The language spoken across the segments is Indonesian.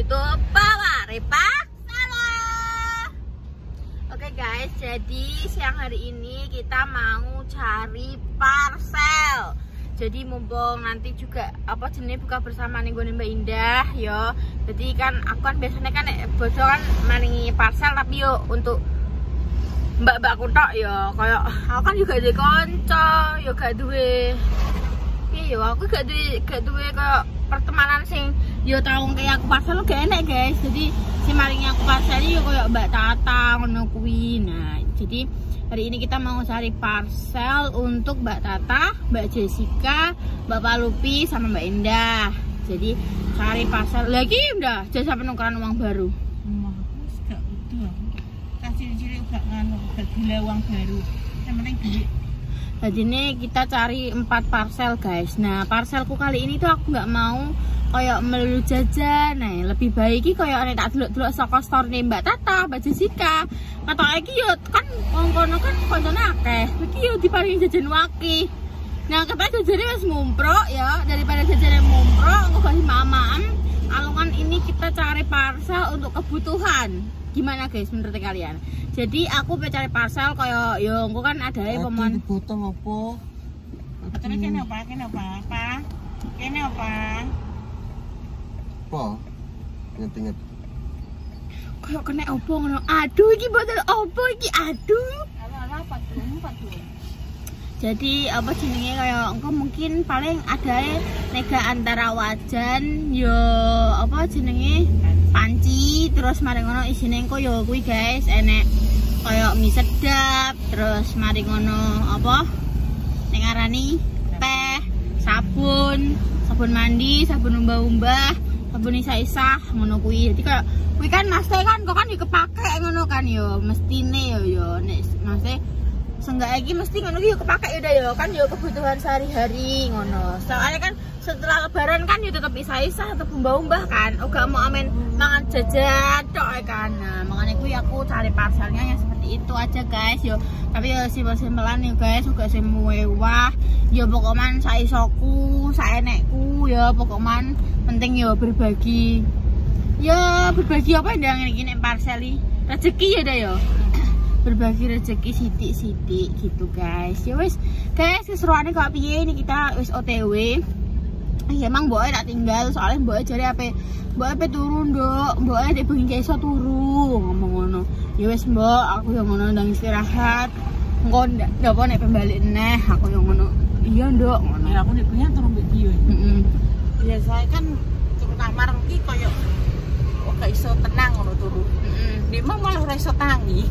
YouTube Bawa Ripa Salo. Oke guys, jadi siang hari ini kita mau cari parcel. Jadi mumpung nanti juga apa jenis buka bersama nih gue Mbak Indah yo. Jadi kan aku kan biasanya kan boso kan maringi parcel tapi yo untuk mbak-mbak kutok yo. Kayak aku kan juga di konco yo gak duwe. Iya yo aku gak duwe kayak pertemanan sing yo tahu kayak aku parcel gak enak guys. Jadi si maringi aku parcel yo kayak Mbak Tata ngono kuwi. Nah, jadi hari ini kita mau cari parcel untuk Mbak Tata, Mbak Jessica, Mbak Palupi, sama Mbak Indah. Jadi cari parcel lagi udah jasa penukaran uang baru. Gak udah. Kasih ciri gak nganu, gak gila uang baru. Yang penting duit. Jadi ini kita cari 4 parcel guys. Nah parcelku kali ini tuh aku nggak mau kayak melulu jajan. Nah lebih baik kayak nek tak delok-delok saka store nih Mbak Tata, Mbak Jessica. Kata iki yo kan kono kan koncone akeh. Iki yo diparingi jajan waki. Nah kepada jajane wis mumprok ya, daripada jajane mumprok engko gak mamaan. Alungan ini kita cari parcel untuk kebutuhan. Gimana guys menurut kalian? Jadi aku pengen cari parcel kayak yo engko kan ada pemon dipotong opo? Katanya kene apa? Kene apa? Apa? Inget-inget. Kayak kena opo ngono. Aduh iki botol opo iki? Aduh. Apa tuh? Jadi apa jenenge kayak engko mungkin paling ada nega antara wajan yo apa jenenge panci terus mari ngono isine engko yo kuwi guys enek kayak mie sedap terus mari ngono apa ning arani teh sabun mandi sabun umbah-umbah sabun isa-isa ngono kuwi. Jadi kayak kuwi kan mesti kan kok kan dikepake ngono kan yo mestine yo nek mesti seenggak lagi mesti ngono iki yo kepake udah yo kan yo kebutuhan sehari-hari ngono. Soalnya kan setelah lebaran kan yo tetep isa-isa tetep umbah-umbah kan. Uga mau amen mangan jajan tok kan. Nah, makanya kuwi aku cari parcelnya yang seperti itu aja guys yo. Tapi yo simpel-simpelan yo guys, uga sing mewah. Yo pokoknya saisoku, saenekku yo pokoknya penting yo berbagi. Ya berbagi apa yang ini parcel iki? Rezeki ya dah yo. Berbagi rezeki sidik-sidik gitu guys. Ya wis guys, keseruannya kok piye ini kita wis OTW. Ya emang mbok tak tinggal soalnya mbok jare mbok turun nduk, mbok nek bengi gak iso turu ngomong ngono. Ya wis mbok aku yang ngono ndang istirahat. Engko ndak apa nek pembalik neh aku yang ngono. Iya nduk ngono. Ya aku nek bengi turun mbek dia. Heeh. Biasanya kan turun kamar iki koyo kok gak iso tenang ngono turu. Heeh. Nek malah ora iso tangi.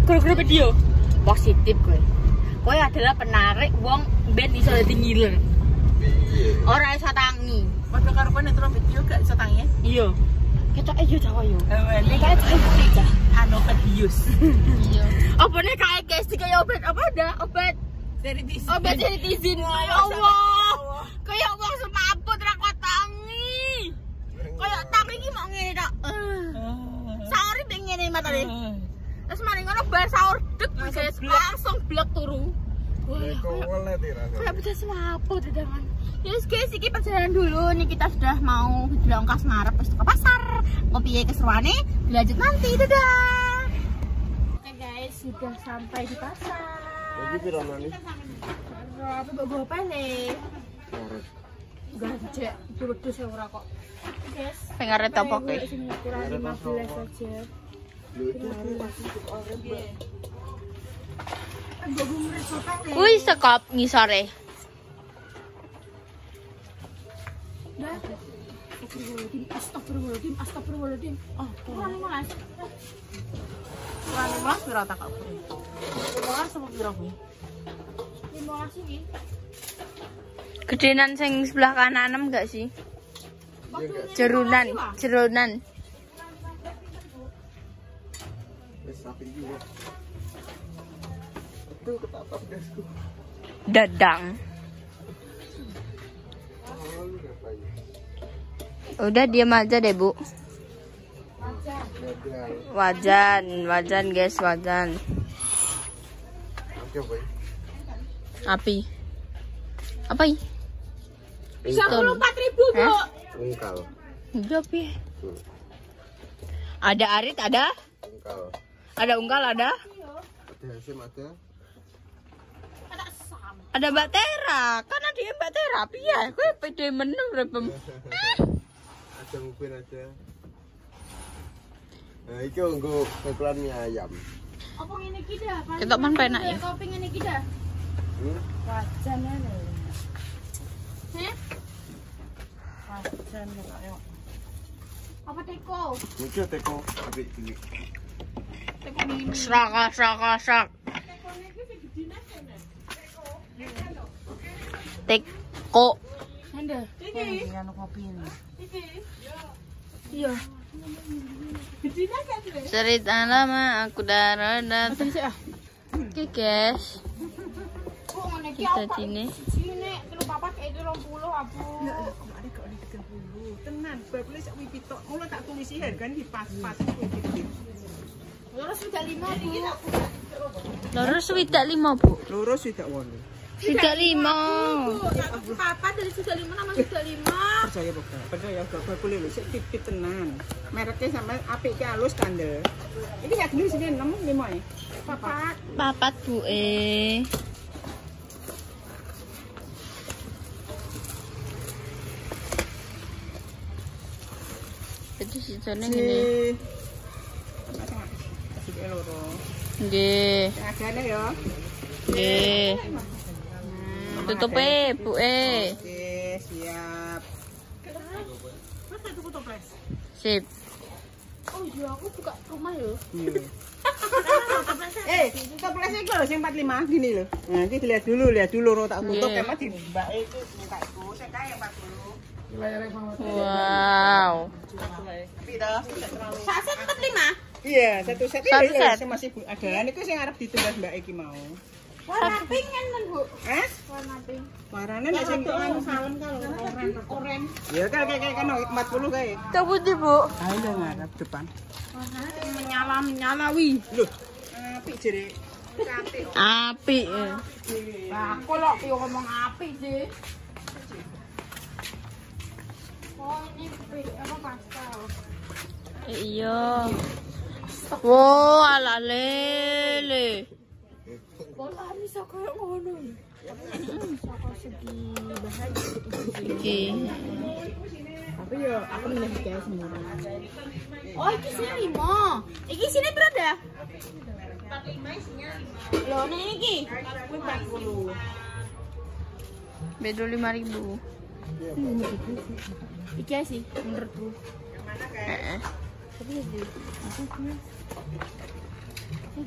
Gara-gara video positif gue adalah penarik wong ben iso dadi ngiler. Ora iso tangi. Padha karo nek turun video gak iso tangi. Iya. Ketok yo Jawa yo. Nek Kayak cah. anu pedius. Iya. Apa nek kayak guys kayak obat apa ada? Obat Seritis. obat seritis. Ya Allah. Kayak wong semaput ra kuat tangi. Kayak tangi iki mau ngene tok. Sauri pengen ngene matane. Terus mari ngono bar sahur dek guys langsung blek turu. Kayak bisa semaput dengan. Yes guys, iki perjalanan dulu nih kita sudah mau dilongkas ngarep ke pasar. Ngopi keseruane dilanjut nanti. Dadah. Oke guys, sudah sampai di pasar. Lagi pirana nih? Apa bawa apa nih? Enggak cek, wedhus ora kok. Guys, pengaret apa ke? Ukuran 15 saja. Wih, sekop ngisore. Astagfirullahaladzim. Oh, kurang 15. Kurang 15 piro tak aku. 15 sama piro kuwi? 15 iki. Gedenan sing sebelah kanan enggak sih? Jerunan. Sapi juga. Itu ketapap gasku. Dadang. Udah diam aja deh bu. Wajan guys, wajan. Oke boy. Api. Apa ini? 94.000 bu. Ungkal. Enggak pi. Betul. Ada arit, ada? Ungkal. Ada ungkal, ada? Ada hasim, ada. Ada Mbak Tera. Kan dia Mbak Tera. Piye? Kowe pede meneng repem. Ada mungkin ada. Nah, iki nggo ukuran mie ayam. Apa ngene iki dah? Ketok man penak ya. Kopi ngene iki dah. Wajan lho. Heh? Wajan kok yo. Apa teko? Iki teko apik cilik. Teko mini. Srak. Teko. Anda. Iki anu kopi ini. Iya. Gedine kan lho. Cerita lama aku darah Oke guys, Kok ngene iki kita apa? sini. Sini 34 kayak 30 Abu. Kok ada 30. Tenan, babule sak wipi tok. Mula tak tulisi hargane di pas-pas wipi. Lurus sudah 5 iki tak Lurus swidak 5 bu. Lurus sudah 8. Swidak 5. Papa dari sudah 5 nama sudah 5. Percaya bukan? Percaya gak babule lho sik tip tenan. Mereknya sampai apik ki halus kandel. Iki sak gede sini 6 5 ya. Papat bu Jadi sisanya gini. Sik loro. Nggih. Agane ya. Nggih. Tutupe bu Oke, siap. Masa tuku toples? Sip. Oh iya aku buka rumah lho. Toplesnya itu loh, yang 45 gini loh. Nah, ini lihat dulu, ro tak tutup, emang di mbak itu minta itu, saya kaya 40. Wow. Tapi dah, tidak terlalu. Satu 45. Iya, satu set Satu ini set. saya masih ada. Ini tuh yang harap ditugas mbak Eki mau. Warna pink kan Bu? Eh? Warna pink. Warnanya nggak sih anu salem kalau oren. Ya kayak kan 40 kayak. Itu putih bu. Ayo dong ngarep depan. Warnanya menyala wih. Loh, apik jere. Cantik. Api. Lah aku lho yo ngomong api sih. Oh ini pink apa pastel. Iya. Wow, ala lele. Bola bisa kayak ngono. Saka segi bahan Iki. Tapi ya aku milih kayak semua. Oh iki sini 5. Iki sini berapa? 45 isinya 5. Loh nih iki. 40. Bedo 5.000. Iki sih menurutku.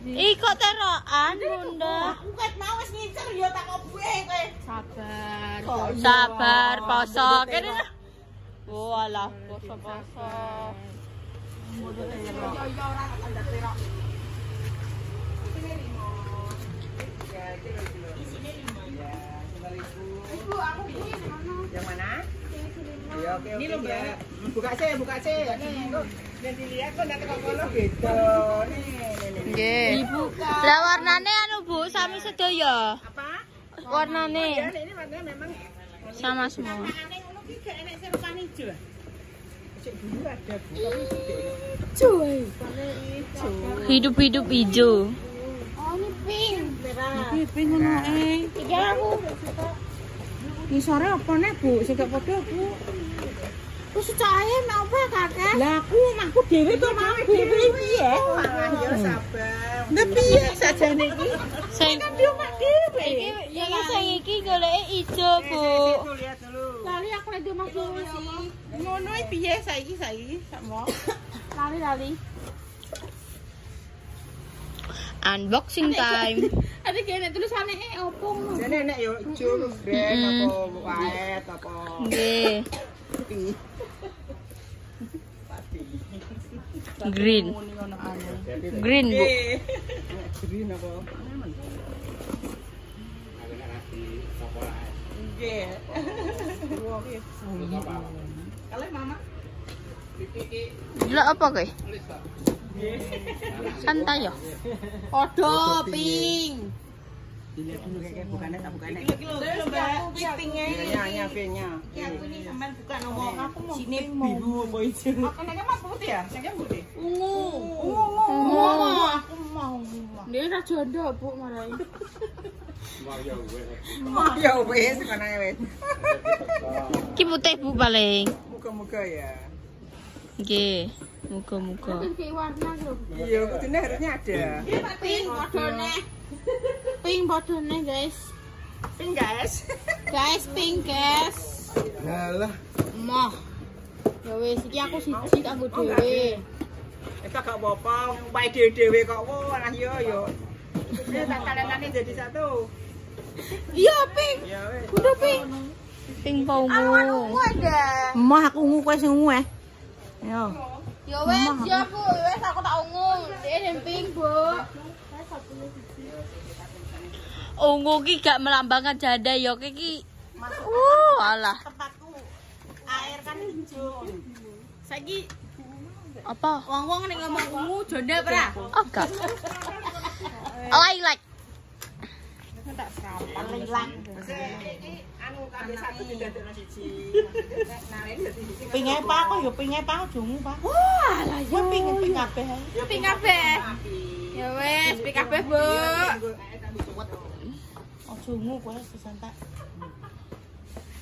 Ih kok terokan bunda. Aku ket mau wis ngincer yo tak obuhe kowe. Sabar. Sabar poso kene. Walah poso. Yang mana? Ya, oke. Ini loh, Mbak. Buka C. Nih, yang dilihat kok nanti kok kono gitu. Nih. Nggih. Dibuka. Lah warnane anu Bu, sami sedaya. Apa? Warnane Ya, ini warnanya memang sama semua. aneh ngono ki gak enek serupan ijo. Cek dulu ada Bu, tapi gede. Cuy. Hidup-hidup hijau. Oh ini pink. Iki ping ngono Iki aku. Ini sore apa nek Bu? Sing gak padha Bu. Wis cahe mau apa kakek? Lah aku makku dhewe to mau dhewe piye? Ya sabar. Lah piye sajane iki? Sing Yo mak dhewe. iki sing iki goleke ijo Bu. Lihat dulu. Lali aku lagi mas dhewe sih. Ngono iki piye saiki sakmo? Lali. Unboxing time. Ada kene tulisane opo ngono. Jane nek yo ijo brand apa waet apa. Nggih. Green. Green Bu. Green apa? Nggih. Kalau mama Delok apa kowe? Santai ya. Podo pink. Dilihat dulu kayak bukannya tak bukannya. Kilo Mbak. Pingnya V-nya. Ya ini sampean buka nomor aku mau. Sini biru apa itu? Makanya mah putih ya? Saya putih. Ungu. Aku mau. Dia ra jondo, Bu, marai. Ya wes kana wes. Ki putih Bu paling. Muka-muka ya. Nggih, muga-muga. Kayak warna lho. Iya, putihnya harusnya ada. Pink bodone. Pink bodone, guys. Pink guys. Guys, pink, guys. Halah. Moh. Ya wis iki aku siji kanggo dhewe. Kita gak apa-apa, bae dhewe kok malah yo. Ini tak kalian jadi satu. Iya, pink. Ya wes. Kudu pink. Pink pa ungu. Ungu ada. Emah aku ungu kowe sing ungu Yo. Ya wes, ya Bu, wes aku tak ungu. Ini pink, Bu. Ungu ki gak melambangkan janda ya ki. Alah. Tempatku air kan hijau. Saiki Apa? wong-wong nek ngomong ungu janda pra. Agak. Lilac. Tak sampah lilang. Anu kabeh satu didadekno siji. Pinge Pak kok ya pinge Pak jungu Pak. Wah, lah Kuwi ping kabeh. pink kabeh. Ya wes, pink kabeh, Bu. Oh jungu kowe sesentak.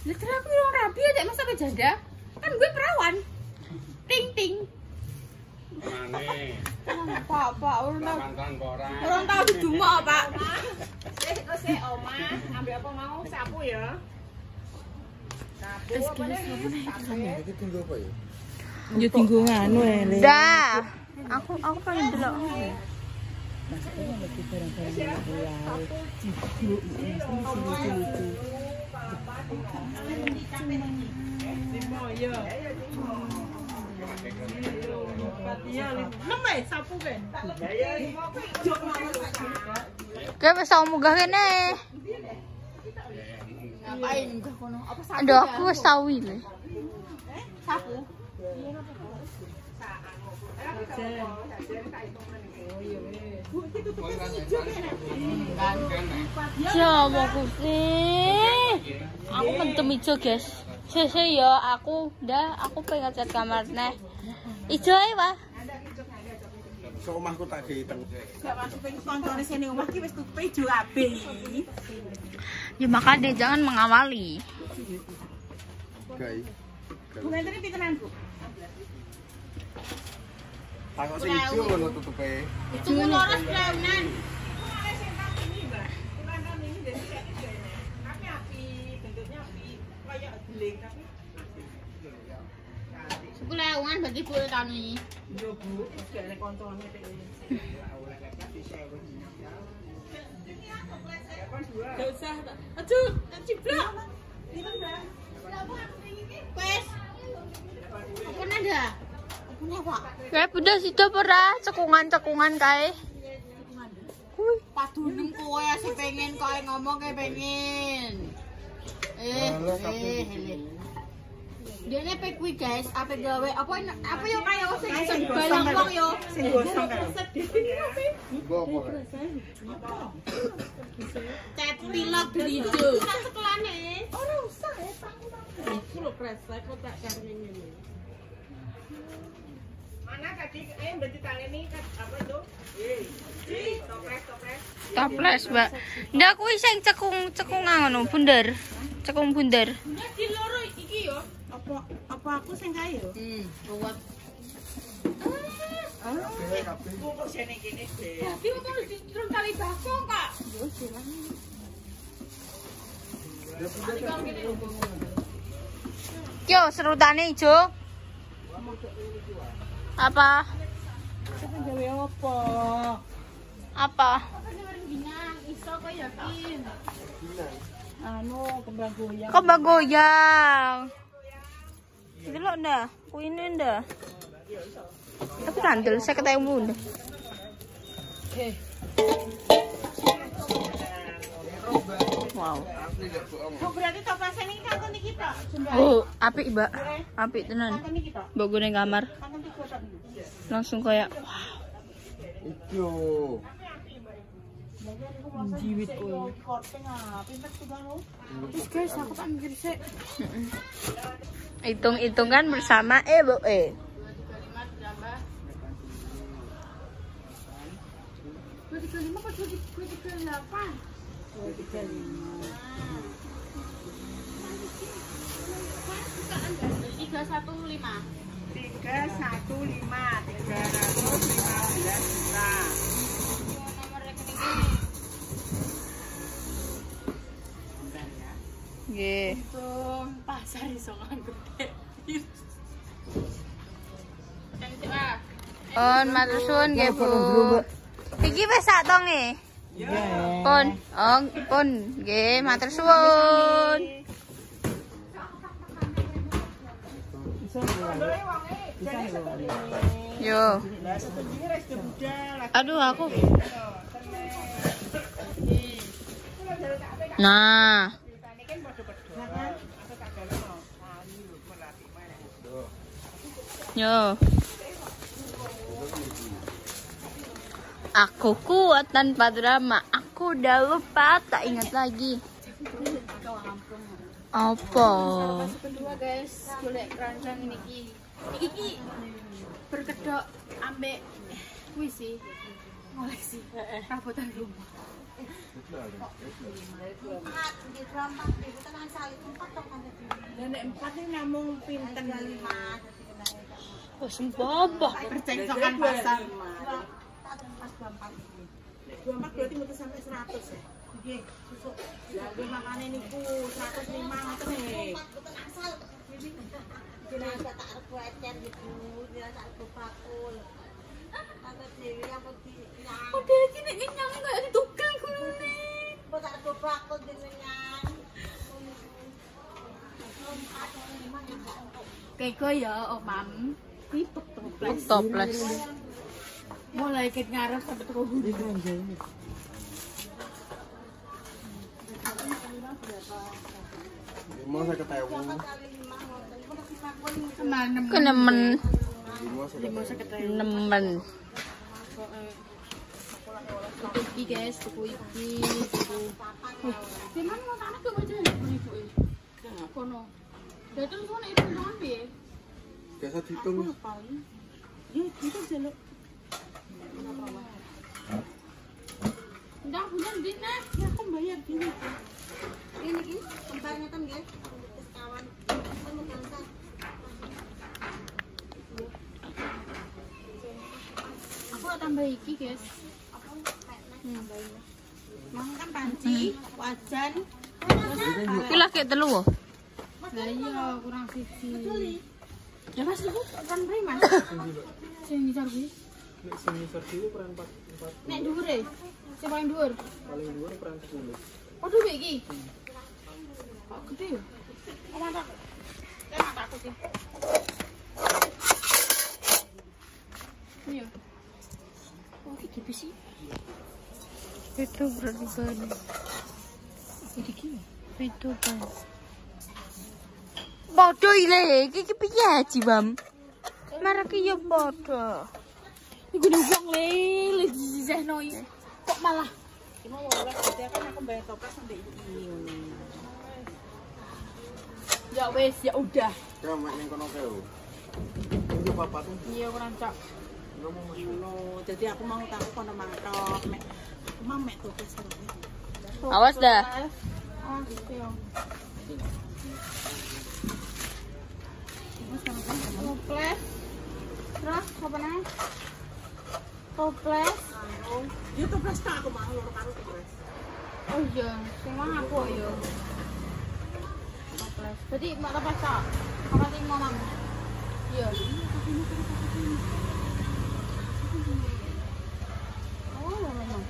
Lah terus aku yang rapi aja masa sampai janda. Kan gue perawan. Ting ting. Pak, orang tahu di rumah, Pak. Oma, ambil apa mau? Sapu ya. Sapu apa nih? Iki tinggal apa ya? Yo tinggu nganu Le. Dah. Aku pengen delok. Sapu kan. Kowe wis tau munggah kene. Ngapain ke kono? Apa sapu? Aduh, aku wis tau ile. Sapu. Ya aku sih. Aku mentem ijo, guys. Sese ya aku pengen cat kamar neh. Ijo ae wae. So omahku tak dihitung. Gak masuk ping koncone sini omah ki wis tutup ijo kabeh. Ya makanya jangan mengawali. Gai. Bunga tadi pitenan Bu. Takok sing ijo ngono tutupe. Itu loros brownan. Sepuluhan bagi puluh tahun ini. Yo Bu, gak ada koncone Gak usah. Aduh, ciplak. Wes. Apa nada? Apa Pak? Kayak beda situ pernah cekungan kae. Padunem kowe sing pengen kowe ngomong kayak pengen. Dene pe kuwi guys, apa gawe apa yo kaya sing balang wong yo. sing gosong kan. Gua apa? Cat pilot hijau. Kan sekelane. Ora usah ya, aku lho kresek kok tak karene ngene. Mana tadi berarti kali ini apa itu? Toples. Toples, Mbak. Ndak kuwi sing cekung ngono, bunder. Cekung bunder. Udah di loro iki yo. Apa aku sing kae yo? Buat. Kok sene kene deh. Tapi kok di terus kali bakso, Kak. Yo, serutane ijo. Apa? Sampe gawe apa? Apa? Iso kok yakin. Anu kembang goyang. Kok goyang? Delok ndak? Kuine ndak? Tapi kandel 50.000 ndak. Wow. Oh, berarti toples ini kanton iki tok. Oh, apik, Mbak. Apik tenan. Kanton iki tok. Mbok gone kamar. Kanton 3 tok. Langsung kayak Ijo. Jiwit kowe. Wis guys, aku tak mikir sik. Hitung-hitungan bersama Bu. 235 apa 238? 315 Nggih. Pasar iso kan gede. On matur suwun nggih Bu. Iki wis sak tonge. Pun, pun nggih matur suwun. Yo. Aduh aku. Nah. Yo. Aku kuat tanpa drama. Aku udah lupa, tak ingat lagi. Apa? kedua guys, golek keranjang ini iki berkedok ambek kuwi sih ngoleksi perabotan rumah. Nenek 4 ini namung pinten 5. Oh, sembabah. Percengcokan pasar. 24 berarti mutus sampai 100 ya. Nggih, susuk. Ya gue makane niku 105 ngoten nih. Dia tak arep wecer gitu, dia tak arep bakul. Kata dewe apa di nyang. Oh, dia iki nek nyang kayak ditukang gulune. Kok tak arep bakul dengan. Keko ya, Om. Tipek toples. Toples. Mulai ket ngarep sampai teko gulu. Lima saya ketemu. Kenemen. Lima saya ketemu. Nemen. Iki guys, tuku iki, tuku. Cuman mau tak ada aja ibu. Nah, kono. Dia terus kono itu ngambil. Biasa dihitung. Ya, kita jelek. Ndak bulan dina, Ya aku bayar gini. Ini tempatnya kan guys. Kawan. Kamu kan. aku tambah iki guys. Mang kan panci, wajan. Iki lagi telu wo. Lah iya kurang siji. Ya Mas itu kan beri Mas. Sing ngisor kuwi. Nek sing ngisor dhewe peran 4. Nek dhuwure. Sing paling dhuwur. Paling dhuwur peran 10. Oh dhuwur iki. Kok gede ya? Oh mantap. Enak aku sih. Iya. Oh iki sih. Itu berarti ban. Iki. Itu ban. Podo ile, iki piye Haji Bam? Marek ya podo. Iku wong le disisihno iki. Kok malah Cuma waras aja kan aku bayar toples sampai iki. ya wes ya udah. Ya mak ning kono kae. Tunggu papa tuh. Iya kurang cak. Ngono, jadi aku mau tahu kono mangkok. Mek aku mau mek toples terus. Awas dah. Ah, iya. Toples. Terus apa nih? Toples. Ya toples tak aku mau loro karo toples. Oh iya, sing mang aku ya. Toples. Jadi mak toples tak. Apa sing mau mang? Iya. Oh, memang.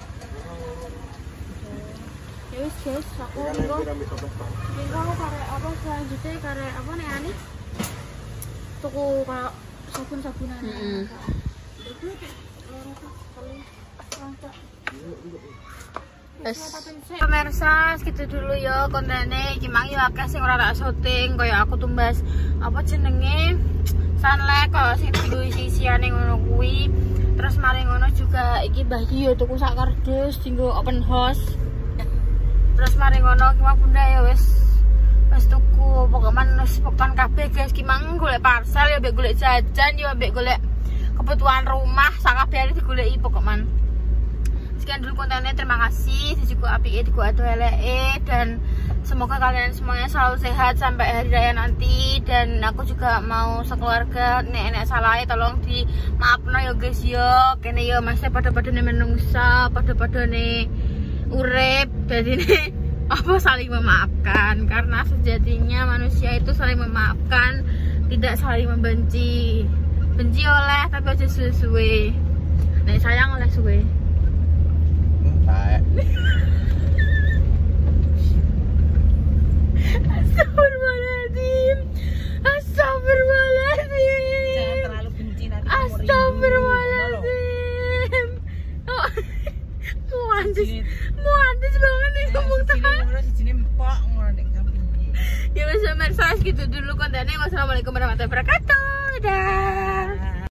Ya wis guys, aku Kan minggu ambil toples Pak. aku karek apa selanjutnya karek apa nih Ani? Tuku kayak sabun-sabunan. Pemirsa, segitu dulu ya kontennya. Gimana ya akeh sing ora tak syuting kaya aku tumbas apa jenenge sunlight kaya sing video isi-isiane ngono kuwi. Terus mari ngono juga iki Mbah Dio tuku sak kardus dinggo open house. Terus mari ngono ki Bunda ya wis tuku Pokemon wis pokokan kabeh guys, ki mang golek parcel ya mbek golek jajan ya mbek golek kebutuhan rumah sak kabeh digoleki Pokemon. Sekian dulu kontennya, terima kasih. Dijuku apike, diku ado eleke, dan semoga kalian semuanya selalu sehat sampai hari raya nanti. Dan aku juga mau sekeluarga nek salah tolong di maafno ya guys yo. Kene yo masih pada-padane menungsa, pada-padane urip. Jadi ini apa saling memaafkan, karena sejatinya manusia itu saling memaafkan, tidak saling membenci. Benci oleh tapi aja suwe-suwe. Nek sayang oleh suwe. Astagfirullahaladzim. Astagfirullahaladzim. Jangan terlalu benci nanti. Astagfirullahaladzim. Oh, muantis banget nih ngomong tahan. Ya wes, gitu dulu kontennya. Wassalamualaikum warahmatullahi wabarakatuh. Dadah.